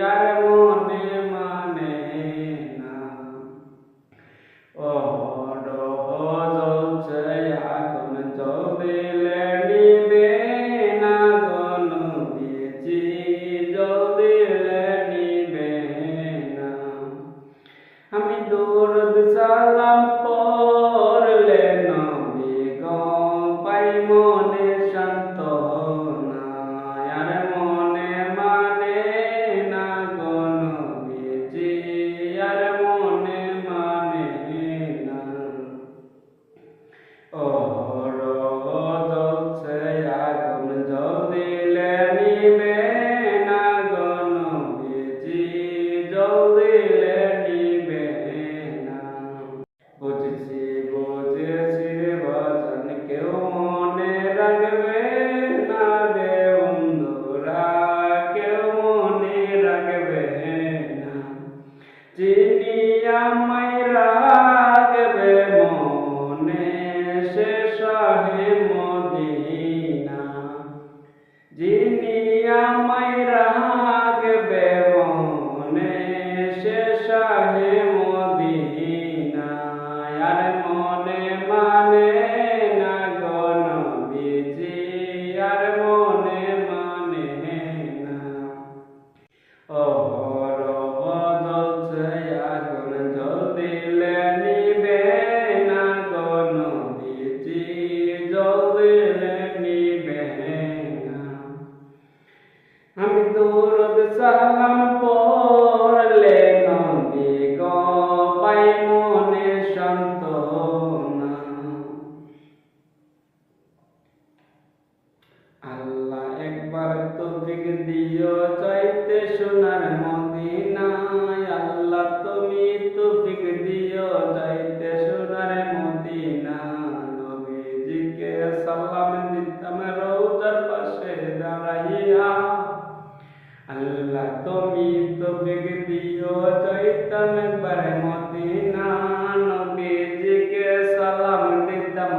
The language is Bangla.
আর মনে মানে না। জ্বলছে আগুন জ্বলিলে নিবে না গো নবীজি, জ্বলিলে নিবে না। আমি দরুদ সালাম পড়লে নবী গো পাই মনে সান্ত্বনা। আর মনে মানে না গো নবীজি, আর মনে মানে না। জ্বলছে আগুন জ্বলিলে নিবে না গো নবীজি, জ্বলিলে নিবে না। বুঝেছি বুঝেছি রে বাজান, কেউ মনে রাখবে না রে বন্ধুরা, কেউ মনে রাখবে না। যিনি আমায় রাখবে মনে, সে শাহে মদিনা। যিনি আমায় রাখবে মনে, সে শাহে মদিনা। আর মনে মানে না গো নবীজি, আর মনে মানে না। জ্বলছে আগুন জ্বলিলে নিবে না গো নবীজি, জ্বলিলে নিবে না। আমি দরুদ সালাম পড়লে নবী গো পাই মনে সান্ত্বনা। আল্লাহ একবার তৌফিক দিও যাইতে সোনার মদিনায়। আল্লাহ তুমি তৌফিক দিও যাইতে সোনার মদিনা। নবীজিকে সালাম দিতাম রওজার পাশে দাঁড়াইয়া। আল্লাহ তুমি তৌফিক দিও যাইতাম একবার মদিনা। নবীজিকে সালাম দিতাম